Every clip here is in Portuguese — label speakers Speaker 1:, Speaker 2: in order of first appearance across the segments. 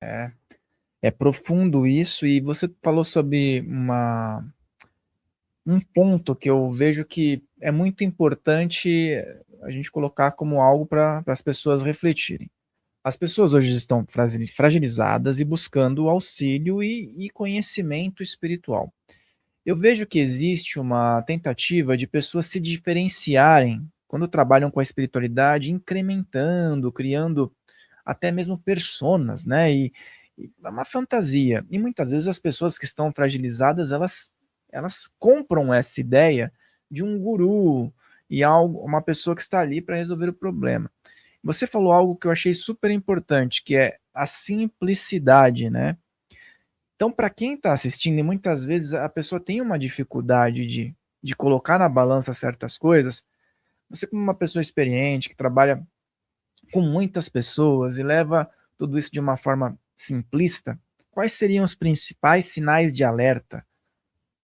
Speaker 1: É, é profundo isso, e você falou sobre um ponto que eu vejo que é muito importante a gente colocar como algo para as pessoas refletirem. As pessoas hoje estão fragilizadas e buscando auxílio e conhecimento espiritual. Eu vejo que existe uma tentativa de pessoas se diferenciarem quando trabalham com a espiritualidade, incrementando, criando até mesmo personas, né? E é uma fantasia. E muitas vezes as pessoas que estão fragilizadas, elas compram essa ideia de um guru e algo, uma pessoa que está ali para resolver o problema. Você falou algo que eu achei super importante, que é a simplicidade, né? Então, para quem está assistindo, e muitas vezes a pessoa tem uma dificuldade de colocar na balança certas coisas, você, como uma pessoa experiente, que trabalha com muitas pessoas e leva tudo isso de uma forma simplista, quais seriam os principais sinais de alerta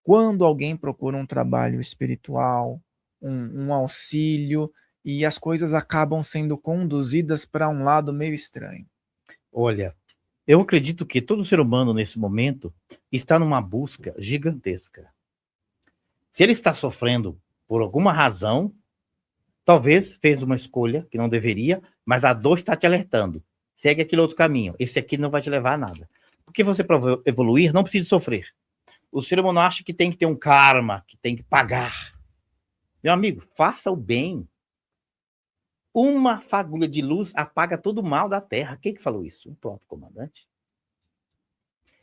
Speaker 1: quando alguém procura um trabalho espiritual, um auxílio, e as coisas acabam sendo conduzidas para um lado meio estranho?
Speaker 2: Olha, eu acredito que todo ser humano, nesse momento, está numa busca gigantesca. Se ele está sofrendo por alguma razão, talvez fez uma escolha que não deveria, mas a dor está te alertando. Segue aquele outro caminho. Esse aqui não vai te levar a nada. Porque você, para evoluir, não precisa sofrer. O ser humano acha que tem que ter um karma, que tem que pagar. Meu amigo, faça o bem. Uma fagulha de luz apaga todo o mal da Terra. Quem que falou isso? O próprio comandante.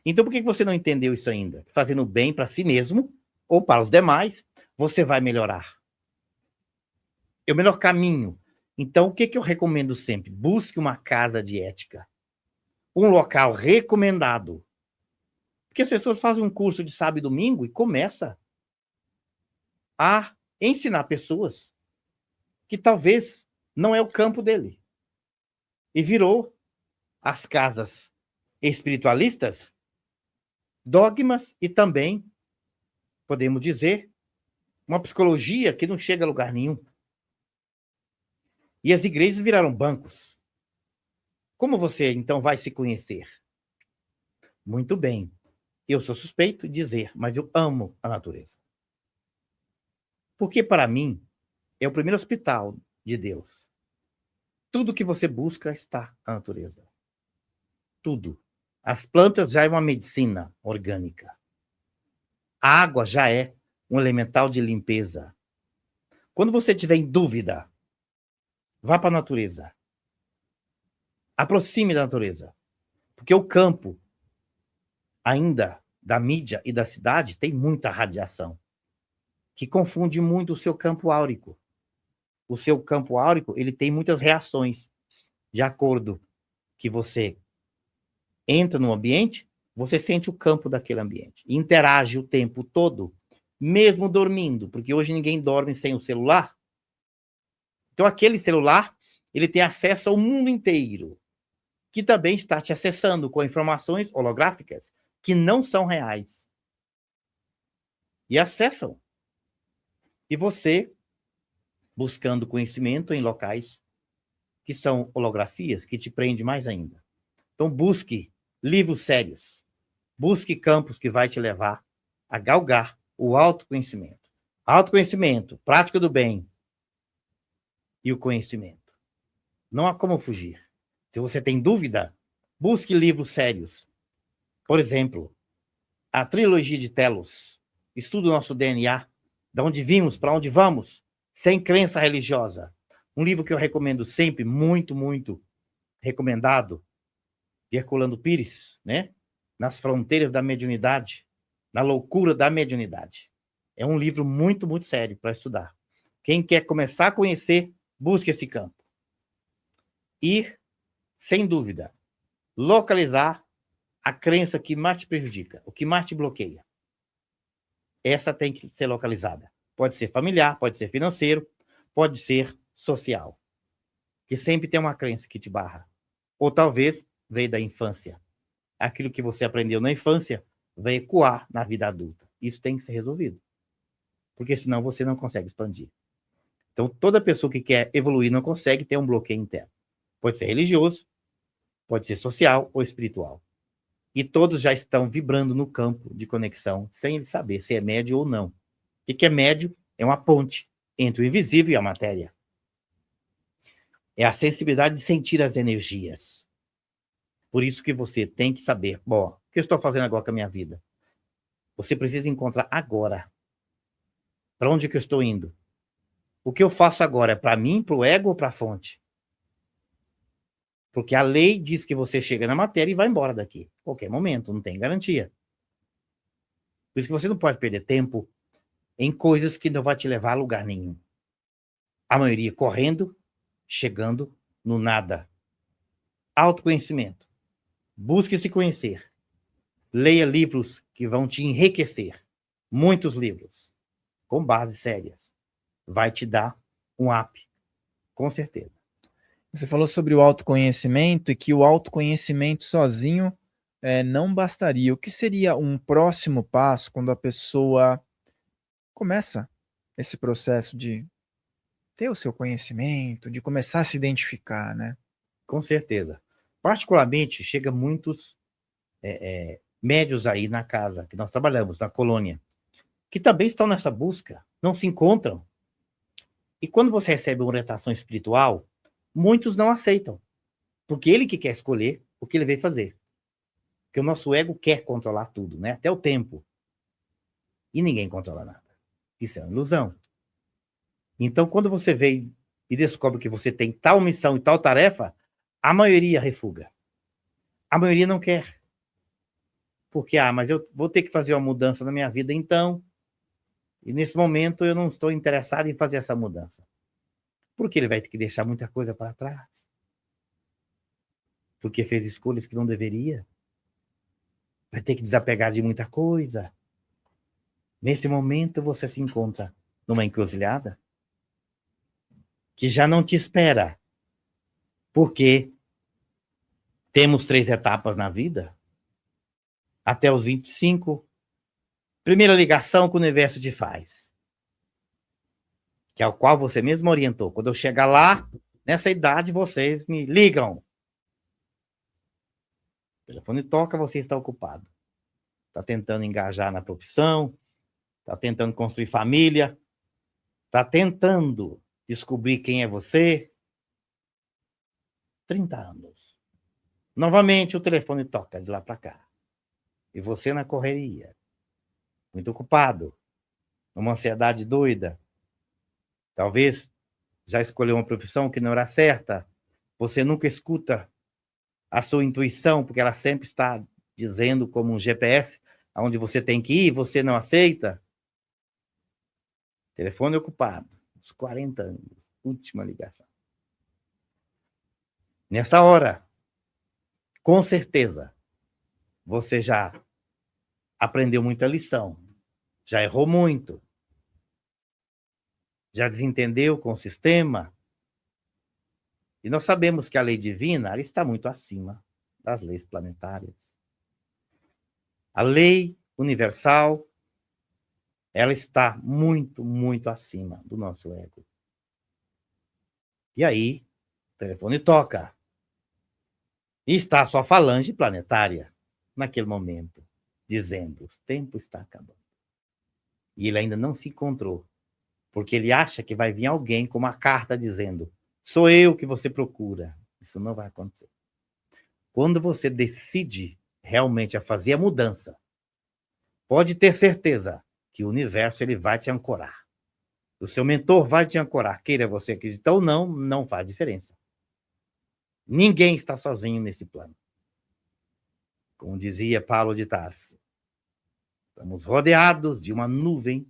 Speaker 2: Então, por que você não entendeu isso ainda? Fazendo bem para si mesmo ou para os demais, você vai melhorar. É o melhor caminho. Então, o que eu recomendo sempre? Busque uma casa de ética. Um local recomendado. Porque as pessoas fazem um curso de sábado e domingo e começa a ensinar pessoas que talvez não é o campo dele. E virou as casas espiritualistas dogmas e também, podemos dizer, uma psicologia que não chega a lugar nenhum. E as igrejas viraram bancos. Como você, então, vai se conhecer? Muito bem. Eu sou suspeito de dizer, mas eu amo a natureza. Porque, para mim, é o primeiro hospital de Deus. Tudo que você busca está na natureza. Tudo. As plantas já é uma medicina orgânica. A água já é um elemental de limpeza. Quando você tiver em dúvida, vá para a natureza. Aproxime da natureza. Porque o campo, ainda da mídia e da cidade, tem muita radiação, que confunde muito o seu campo áurico. O seu campo áurico, ele tem muitas reações. De acordo que você entra no ambiente, você sente o campo daquele ambiente. Interage o tempo todo, mesmo dormindo, porque hoje ninguém dorme sem o celular. Então, aquele celular, ele tem acesso ao mundo inteiro, que também está te acessando com informações holográficas que não são reais. E acessam. E você, buscando conhecimento em locais que são holografias, que te prende mais ainda. Então, busque livros sérios. Busque campos que vai te levar a galgar o autoconhecimento. Autoconhecimento, prática do bem e o conhecimento. Não há como fugir. Se você tem dúvida, busque livros sérios. Por exemplo, a trilogia de Telos. Estuda o nosso DNA, de onde vimos, para onde vamos, sem crença religiosa. Um livro que eu recomendo sempre, muito, muito recomendado, de Herculano Pires, né? Nas fronteiras da mediunidade, na loucura da mediunidade. É um livro muito, muito sério para estudar. Quem quer começar a conhecer, busque esse campo. Ir, sem dúvida, localizar a crença que mais te prejudica, o que mais te bloqueia. Essa tem que ser localizada. Pode ser familiar, pode ser financeiro, pode ser social. Que sempre tem uma crença que te barra. Ou talvez veio da infância. Aquilo que você aprendeu na infância vai ecoar na vida adulta. Isso tem que ser resolvido. Porque senão você não consegue expandir. Então, toda pessoa que quer evoluir não consegue ter um bloqueio interno. Pode ser religioso, pode ser social ou espiritual. E todos já estão vibrando no campo de conexão, sem ele saber se é médio ou não. O que é médio? É uma ponte entre o invisível e a matéria. É a sensibilidade de sentir as energias. Por isso que você tem que saber, bom, o que eu estou fazendo agora com a minha vida? Você precisa encontrar agora. Para onde que eu estou indo? O que eu faço agora é para mim, para o ego ou para a fonte? Porque a lei diz que você chega na matéria e vai embora daqui. Qualquer momento, não tem garantia. Por isso que você não pode perder tempo em coisas que não vão te levar a lugar nenhum. A maioria correndo, chegando no nada. Autoconhecimento. Busque se conhecer. Leia livros que vão te enriquecer. Muitos livros. Com bases sérias. Vai te dar um up. Com certeza.
Speaker 1: Você falou sobre o autoconhecimento e que o autoconhecimento sozinho não bastaria. O que seria um próximo passo quando a pessoa começa esse processo de ter o seu conhecimento, de começar a se identificar, né?
Speaker 2: Com certeza. Particularmente, chega muitos médios aí na casa que nós trabalhamos, na colônia, que também estão nessa busca, não se encontram. E quando você recebe uma orientação espiritual, muitos não aceitam, porque ele que quer escolher o que ele veio fazer. Porque o nosso ego quer controlar tudo, né? Até o tempo. E ninguém controla nada. Isso é uma ilusão. Então, quando você vem e descobre que você tem tal missão e tal tarefa, a maioria refuga. A maioria não quer. Porque, mas eu vou ter que fazer uma mudança na minha vida, então, e nesse momento eu não estou interessado em fazer essa mudança. Porque ele vai ter que deixar muita coisa para trás. Porque fez escolhas que não deveria. Vai ter que desapegar de muita coisa. Nesse momento você se encontra numa encruzilhada que já não te espera. Porque temos 3 etapas na vida. Até os 25, primeira ligação que o universo te faz. Que é o qual você mesmo orientou. Quando eu chegar lá, nessa idade, vocês me ligam. O telefone toca, você está ocupado. Está tentando engajar na profissão, está tentando construir família, está tentando descobrir quem é você. 30 anos. Novamente o telefone toca de lá para cá. E você na correria. Muito ocupado. Numa ansiedade doida. Talvez já escolheu uma profissão que não era certa. Você nunca escuta a sua intuição, porque ela sempre está dizendo como um GPS aonde você tem que ir, você não aceita. Telefone ocupado. Uns 40 anos. Última ligação. Nessa hora, com certeza, você já aprendeu muita lição. Já errou muito. Já desentendeu com o sistema. E nós sabemos que a lei divina ela está muito acima das leis planetárias. A lei universal, ela está muito, muito acima do nosso ego. E aí, o telefone toca. E está a sua falange planetária, naquele momento, dizendo, o tempo está acabando. E ele ainda não se encontrou, porque ele acha que vai vir alguém com uma carta dizendo, sou eu que você procura. Isso não vai acontecer. Quando você decide realmente a fazer a mudança, pode ter certeza que o universo ele vai te ancorar. O seu mentor vai te ancorar. Queira você acreditar ou não, não faz diferença. Ninguém está sozinho nesse plano. Como dizia Paulo de Tarso, estamos rodeados de uma nuvem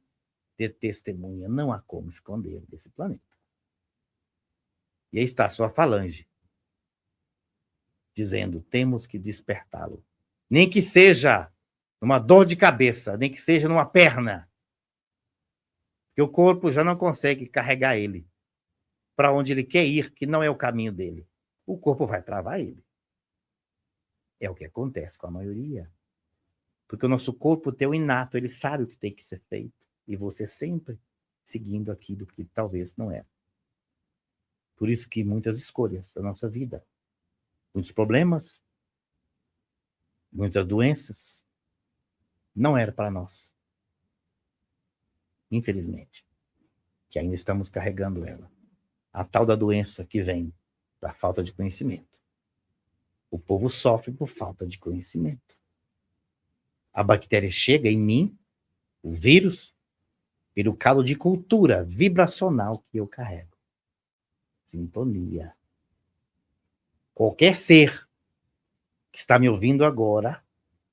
Speaker 2: de testemunha. Não há como esconder desse planeta. E aí está a sua falange, dizendo, temos que despertá-lo. Nem que seja numa dor de cabeça, nem que seja numa perna. Porque o corpo já não consegue carregar ele para onde ele quer ir, que não é o caminho dele. O corpo vai travar ele. É o que acontece com a maioria. Porque o nosso corpo tem o inato, ele sabe o que tem que ser feito. E você sempre seguindo aquilo que talvez não é. Por isso que muitas escolhas da nossa vida muitos problemas, muitas doenças. Não era para nós. Infelizmente. Que ainda estamos carregando ela. A tal da doença que vem da falta de conhecimento. O povo sofre por falta de conhecimento. A bactéria chega em mim, o vírus, pelo calo de cultura vibracional que eu carrego. Sintonia. Qualquer ser que está me ouvindo agora,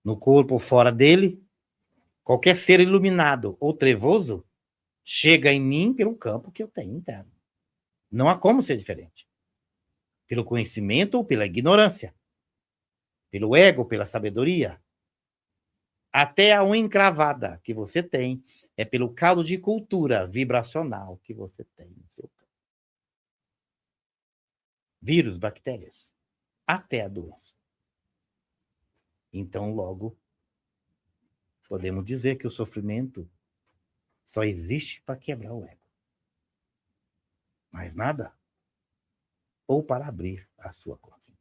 Speaker 2: no corpo ou fora dele, qualquer ser iluminado ou trevoso, chega em mim pelo campo que eu tenho interno. Não há como ser diferente. Pelo conhecimento ou pela ignorância. Pelo ego, pela sabedoria. Até a unha encravada que você tem é pelo caldo de cultura vibracional que você tem no seu campo. Vírus, bactérias, até a doença. Então, logo, podemos dizer que o sofrimento só existe para quebrar o ego. Mais nada. Ou para abrir a sua consciência.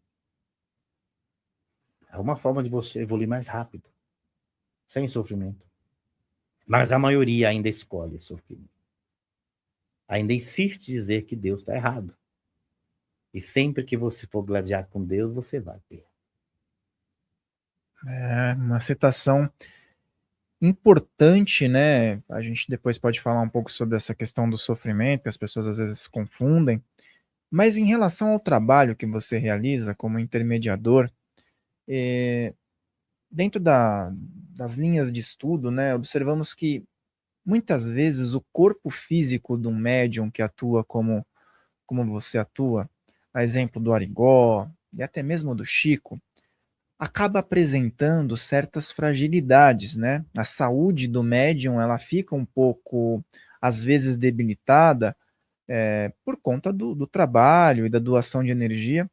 Speaker 2: É uma forma de você evoluir mais rápido, sem sofrimento. Mas a maioria ainda escolhe sofrimento. Ainda insiste em dizer que Deus está errado. E sempre que você for gladiar com Deus, você vai ter.
Speaker 1: É uma citação importante, né? A gente depois pode falar um pouco sobre essa questão do sofrimento, que as pessoas às vezes confundem. Mas em relação ao trabalho que você realiza como intermediador, dentro das linhas de estudo, né, observamos que muitas vezes o corpo físico do médium que atua como você atua, a exemplo do Arigó e até mesmo do Chico, acaba apresentando certas fragilidades, né? A saúde do médium ela fica um pouco, às vezes, debilitada por conta do trabalho e da doação de energia.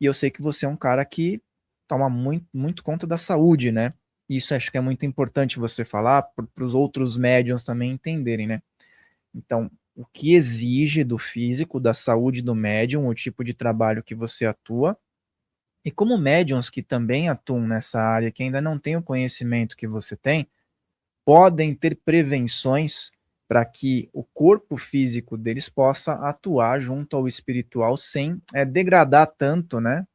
Speaker 1: E eu sei que você é um cara que toma muito, muito conta da saúde, né? E isso acho que é muito importante você falar para os outros médiums também entenderem, né? Então, o que exige do físico, da saúde do médium, o tipo de trabalho que você atua, e como médiums que também atuam nessa área, que ainda não têm o conhecimento que você tem, podem ter prevenções para que o corpo físico deles possa atuar junto ao espiritual sem degradar tanto, né?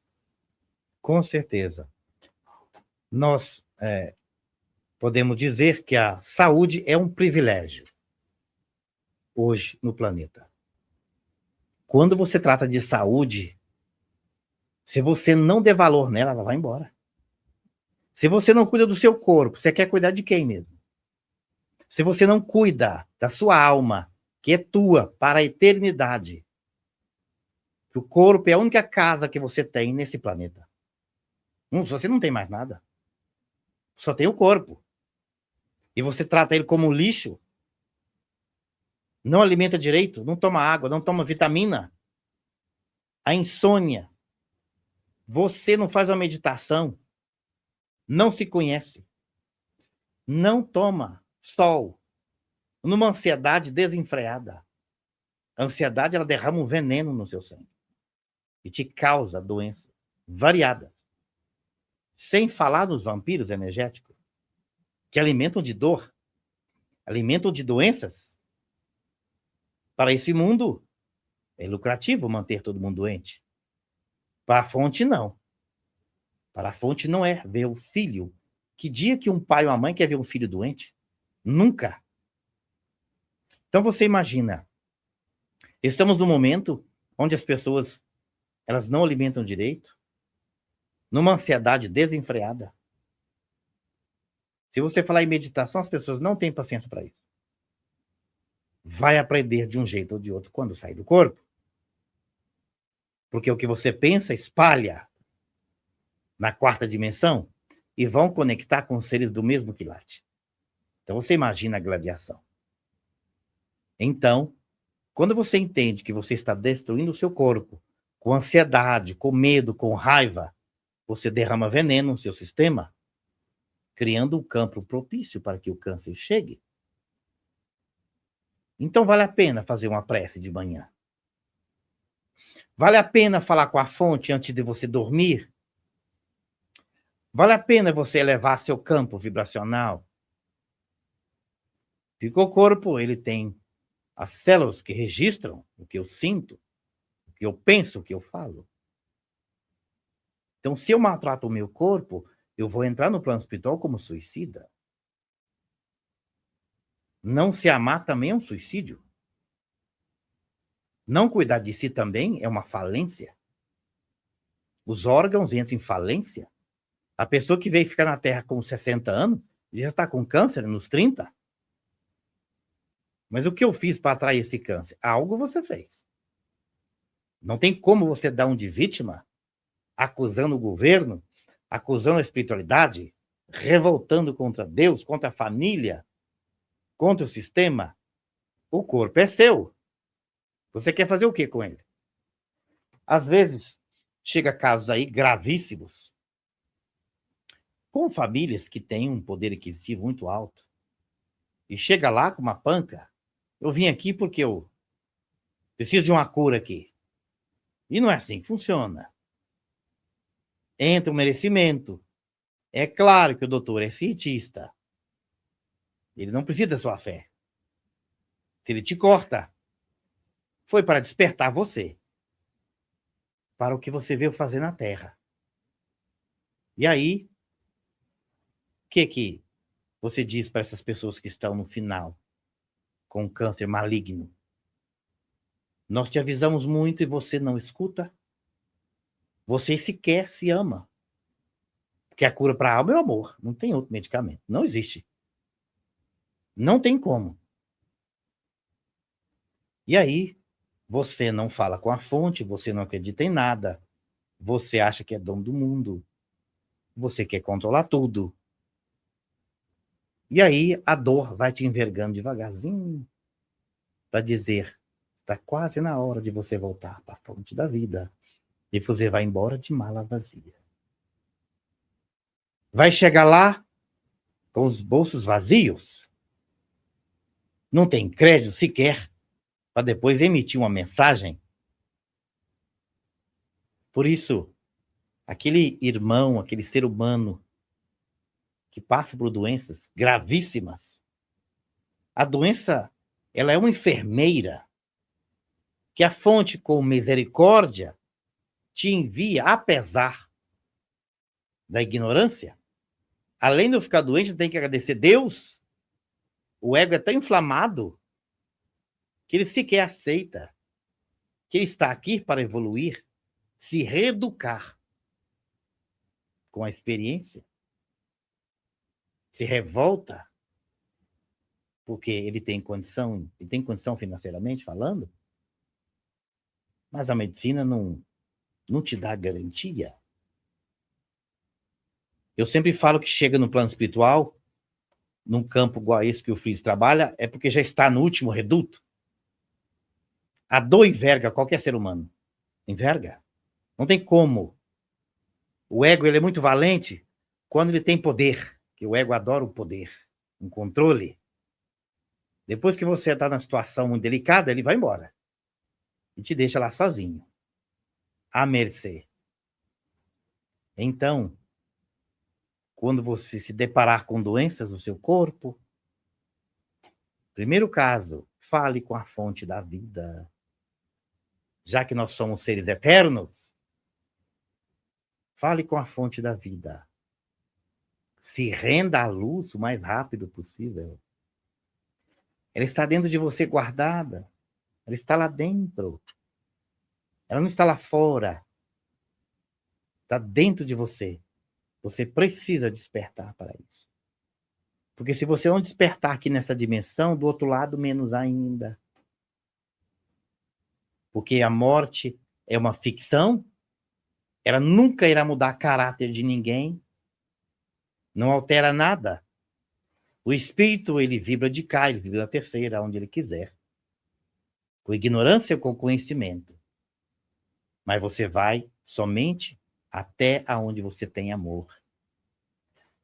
Speaker 2: Com certeza. Nós podemos dizer que a saúde é um privilégio hoje no planeta. Quando você trata de saúde, se você não der valor nela, ela vai embora. Se você não cuida do seu corpo, você quer cuidar de quem mesmo? Se você não cuida da sua alma, que é tua para a eternidade, que o corpo é a única casa que você tem nesse planeta. Você não tem mais nada. Só tem o corpo. E você trata ele como lixo, não alimenta direito, não toma água, não toma vitamina. A insônia. Você não faz uma meditação, não se conhece, não toma sol, numa ansiedade desenfreada. A ansiedade, ela derrama um veneno no seu sangue e te causa doenças variadas. Sem falar nos vampiros energéticos, que alimentam de dor, alimentam de doenças. Para esse mundo, é lucrativo manter todo mundo doente. Para a fonte, não. Para a fonte não é ver o filho. Que dia que um pai ou uma mãe quer ver um filho doente? Nunca. Então você imagina, estamos num momento onde as pessoas elas não alimentam direito, numa ansiedade desenfreada. Se você falar em meditação, as pessoas não têm paciência para isso. Vai aprender de um jeito ou de outro quando sair do corpo. Porque o que você pensa espalha na quarta dimensão e vão conectar com seres do mesmo quilate. Então você imagina a gladiação. Então, quando você entende que você está destruindo o seu corpo com ansiedade, com medo, com raiva, você derrama veneno no seu sistema, criando um campo propício para que o câncer chegue. Então vale a pena fazer uma prece de manhã. Vale a pena falar com a fonte antes de você dormir? Vale a pena você elevar seu campo vibracional? Porque o corpo, ele tem as células que registram o que eu sinto, o que eu penso, o que eu falo. Então, se eu maltrato o meu corpo, eu vou entrar no plano espiritual como suicida. Não se amar também é um suicídio. Não cuidar de si também é uma falência. Os órgãos entram em falência. A pessoa que veio ficar na Terra com 60 anos, já está com câncer nos 30. Mas o que eu fiz para atrair esse câncer? Algo você fez. Não tem como você dar um de vítima, acusando o governo, acusando a espiritualidade, revoltando contra Deus, contra a família, contra o sistema. O corpo é seu. Você quer fazer o que com ele? Às vezes, chega casos aí gravíssimos, com famílias que têm um poder aquisitivo muito alto, e chega lá com uma panca. Eu vim aqui porque eu preciso de uma cura aqui. E não é assim que funciona. Entra um merecimento. É claro que o doutor é cientista. Ele não precisa da sua fé. Se ele te corta, foi para despertar você para o que você veio fazer na Terra. E aí, o que você diz para essas pessoas que estão no final com câncer maligno? Nós te avisamos muito e você não escuta? Você sequer se ama. Porque a cura para a alma é o amor. Não tem outro medicamento. Não existe. Não tem como. E aí, você não fala com a fonte, você não acredita em nada. Você acha que é dono do mundo. Você quer controlar tudo. E aí, a dor vai te envergando devagarzinho para dizer, está quase na hora de você voltar para a fonte da vida. E você vai embora de mala vazia. Vai chegar lá com os bolsos vazios. Não tem crédito sequer para depois emitir uma mensagem. Por isso, aquele irmão, aquele ser humano que passa por doenças gravíssimas, a doença, ela é uma enfermeira que a fonte, com misericórdia, te envia, apesar da ignorância. Além de eu ficar doente, tem que agradecer Deus. O ego é tão inflamado que ele sequer aceita que ele está aqui para evoluir, se reeducar com a experiência. Se revolta porque ele tem condição financeiramente falando, mas a medicina não te dá garantia. Eu sempre falo que chega no plano espiritual, num campo igual a esse que o Freeze trabalha, é porque já está no último reduto. A dor enverga qualquer ser humano. Enverga. Não tem como. O ego, ele é muito valente quando ele tem poder, que o ego adora o poder, um controle. Depois que você está na situação muito delicada, ele vai embora. E te deixa lá sozinho. À mercê. Então, quando você se deparar com doenças no seu corpo, primeiro caso, fale com a fonte da vida. Já que nós somos seres eternos, fale com a fonte da vida. Se renda à luz o mais rápido possível. Ela está dentro de você guardada. Ela está lá dentro. Ela não está lá fora. Está dentro de você. Você precisa despertar para isso. Porque se você não despertar aqui nessa dimensão, do outro lado, menos ainda. Porque a morte é uma ficção, ela nunca irá mudar o caráter de ninguém, não altera nada. O espírito, ele vibra de cá, ele vibra da terceira, onde ele quiser. Com ignorância ou com conhecimento. Mas você vai somente até aonde você tem amor.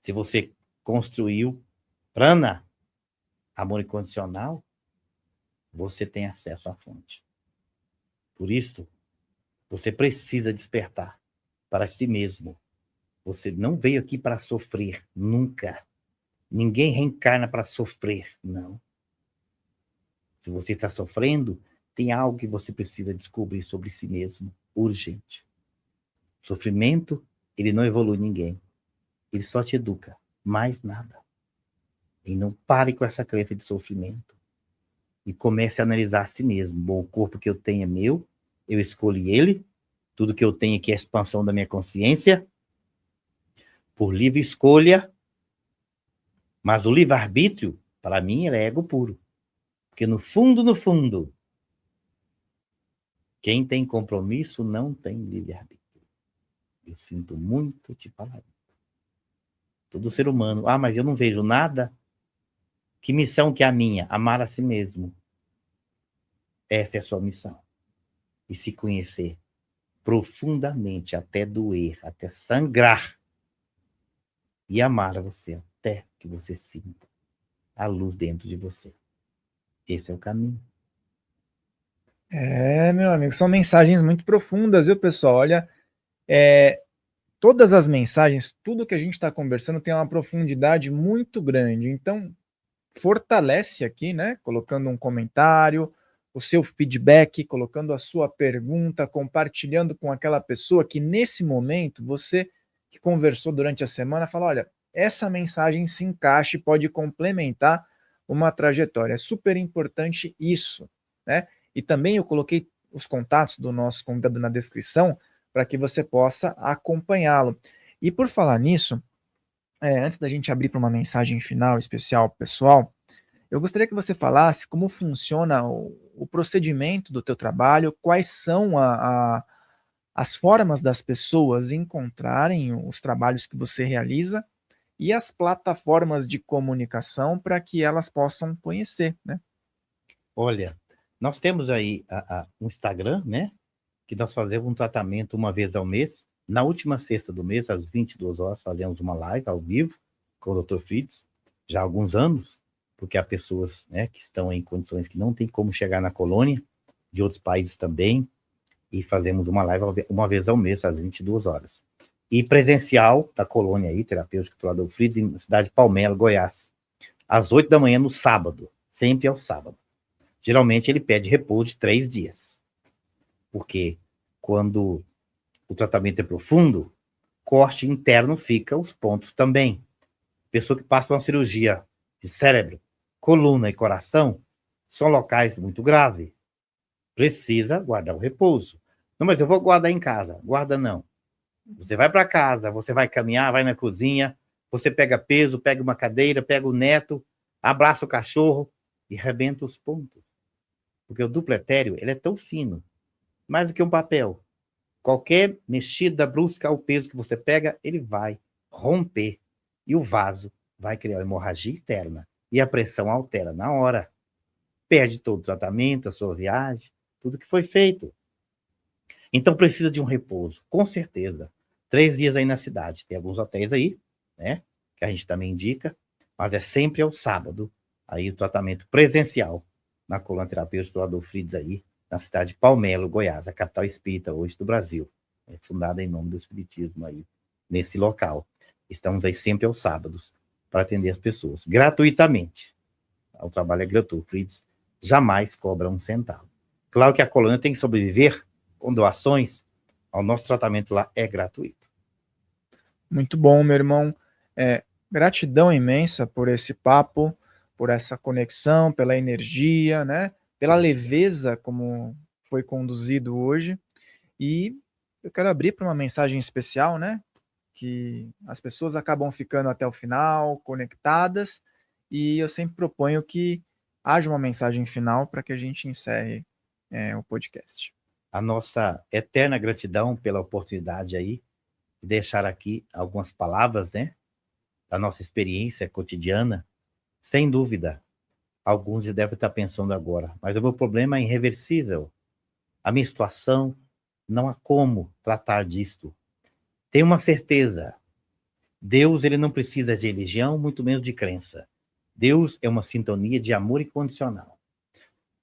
Speaker 2: Se você construiu prana, amor incondicional, você tem acesso à fonte. Por isso, Você precisa despertar para si mesmo. Você não veio aqui para sofrer, nunca. Ninguém reencarna para sofrer, não. Se você está sofrendo, tem algo que você precisa descobrir sobre si mesmo, urgente. Sofrimento, ele não evolui ninguém. Ele só te educa, mais nada. E não pare com essa crença de sofrimento. E comece a analisar a si mesmo. Bom, o corpo que eu tenho é meu, eu escolhi ele, tudo que eu tenho aqui é a expansão da minha consciência, por livre escolha, mas o livre-arbítrio, para mim, é ego puro. Porque no fundo, quem tem compromisso não tem livre-arbítrio. Eu sinto muito te falar. Todo ser humano, mas eu não vejo nada. Que missão que é a minha? Amar a si mesmo. Essa é a sua missão. E se conhecer profundamente, até doer, até sangrar. E amar a você até que você sinta a luz dentro de você. Esse é o caminho.
Speaker 1: Meu amigo, são mensagens muito profundas, viu, pessoal? Olha, todas as mensagens, tudo que a gente está conversando tem uma profundidade muito grande. Então, fortalece aqui, né? Colocando um comentário, o seu feedback, colocando a sua pergunta, compartilhando com aquela pessoa que nesse momento você que conversou durante a semana fala, olha, essa mensagem se encaixa e pode complementar uma trajetória. É super importante isso, né? E também eu coloquei os contatos do nosso convidado na descrição para que você possa acompanhá-lo. E por falar nisso, antes da gente abrir para uma mensagem final especial pessoal, eu gostaria que você falasse como funciona o procedimento do teu trabalho, quais são as formas das pessoas encontrarem os trabalhos que você realiza e as plataformas de comunicação para que elas possam conhecer, né?
Speaker 2: Olha, nós temos aí um Instagram, né? Que nós fazemos um tratamento uma vez ao mês. Na última sexta do mês, às 22 horas, fazemos uma live ao vivo com o Dr. Fritz, já há alguns anos, porque há pessoas, né, que estão em condições que não tem como chegar na colônia, de outros países também, e fazemos uma live uma vez ao mês, às 22 horas. E presencial da colônia aí, terapêutica do Dr. Fritz, na cidade de Palmelo, Goiás, às 8 da manhã no sábado, sempre ao sábado. Geralmente ele pede repouso de 3 dias, porque quando o tratamento é profundo, corte interno fica os pontos também. Pessoa que passa por uma cirurgia de cérebro, coluna e coração, são locais muito graves. Precisa guardar o repouso. Não, mas eu vou guardar em casa. Guarda não. Você vai para casa, você vai caminhar, vai na cozinha, você pega peso, pega uma cadeira, pega o neto, abraça o cachorro e arrebenta os pontos. Porque o duplo etéreo, ele é tão fino, mais do que um papel. Qualquer mexida brusca ao peso que você pega, ele vai romper. E o vaso vai criar uma hemorragia interna. E a pressão altera na hora. Perde todo o tratamento, a sua viagem, tudo que foi feito. Então precisa de um repouso, com certeza. 3 dias aí na cidade. Tem alguns hotéis aí, né? Que a gente também indica. Mas é sempre ao sábado. Aí o tratamento presencial na coluna terapêutica do Adolfo Fritz aí, na cidade de Palmelo, Goiás, a capital espírita hoje do Brasil. É fundada em nome do espiritismo aí, nesse local. Estamos aí sempre aos sábados para atender as pessoas, gratuitamente. O trabalho é gratuito. Fritz jamais cobra um centavo. Claro que a colônia tem que sobreviver com doações. O nosso tratamento lá é gratuito.
Speaker 1: Muito bom, meu irmão. Gratidão imensa por esse papo, por essa conexão, pela energia, né? Pela leveza como foi conduzido hoje. E eu quero abrir para uma mensagem especial, né? Que as pessoas acabam ficando até o final, conectadas, e eu sempre proponho que haja uma mensagem final para que a gente encerre o podcast.
Speaker 2: A nossa eterna gratidão pela oportunidade aí de deixar aqui algumas palavras, né? Da nossa experiência cotidiana. Sem dúvida, alguns devem estar pensando agora, mas o meu problema é irreversível. A minha situação, não há como tratar disto. Tenho uma certeza. Deus, ele não precisa de religião, muito menos de crença. Deus é uma sintonia de amor incondicional.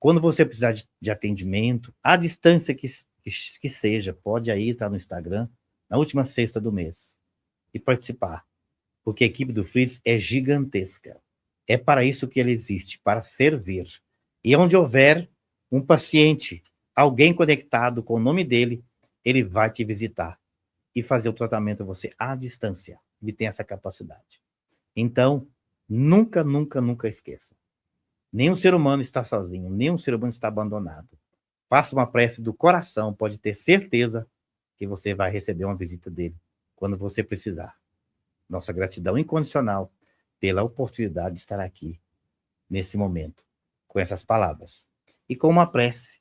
Speaker 2: Quando você precisar de atendimento, à distância que que seja, pode aí estar no Instagram, na última sexta do mês, e participar. Porque a equipe do Fritz é gigantesca. É para isso que ele existe, para servir. E onde houver um paciente, alguém conectado com o nome dele, ele vai te visitar e fazer o tratamento a você à distância. Ele tem essa capacidade. Então, nunca, nunca, nunca esqueça. Nenhum ser humano está sozinho, nenhum ser humano está abandonado. Faça uma prece do coração, pode ter certeza que você vai receber uma visita dele quando você precisar. Nossa gratidão incondicional pela oportunidade de estar aqui nesse momento, com essas palavras. E com uma prece,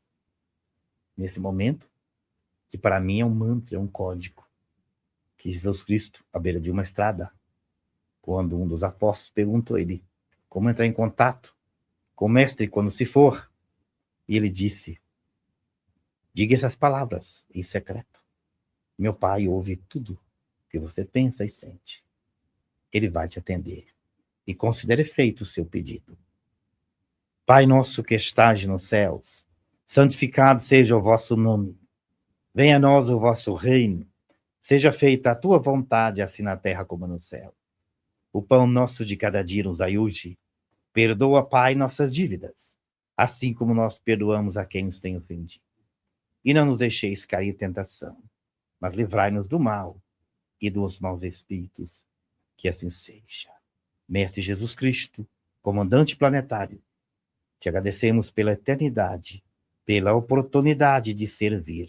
Speaker 2: nesse momento, que para mim é um mantra, é um código, que Jesus Cristo, à beira de uma estrada, quando um dos apóstolos perguntou a ele como entrar em contato com o mestre quando se for, e ele disse: diga essas palavras em secreto. Meu Pai ouve tudo que você pensa e sente. Ele vai te atender. E considere feito o seu pedido. Pai nosso que estás nos céus, santificado seja o vosso nome. Venha a nós o vosso reino. Seja feita a tua vontade, assim na terra como no céu. O pão nosso de cada dia nos dai hoje. Perdoa, Pai, nossas dívidas, assim como nós perdoamos a quem nos tem ofendido. E não nos deixeis cair em tentação, mas livrai-nos do mal e dos maus espíritos, que assim seja. Mestre Jesus Cristo, comandante planetário, te agradecemos pela eternidade, pela oportunidade de servir,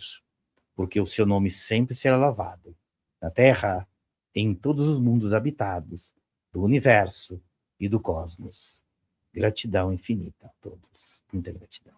Speaker 2: porque o seu nome sempre será louvado, na Terra, em todos os mundos habitados, do universo e do cosmos. Gratidão infinita a todos. Muita gratidão.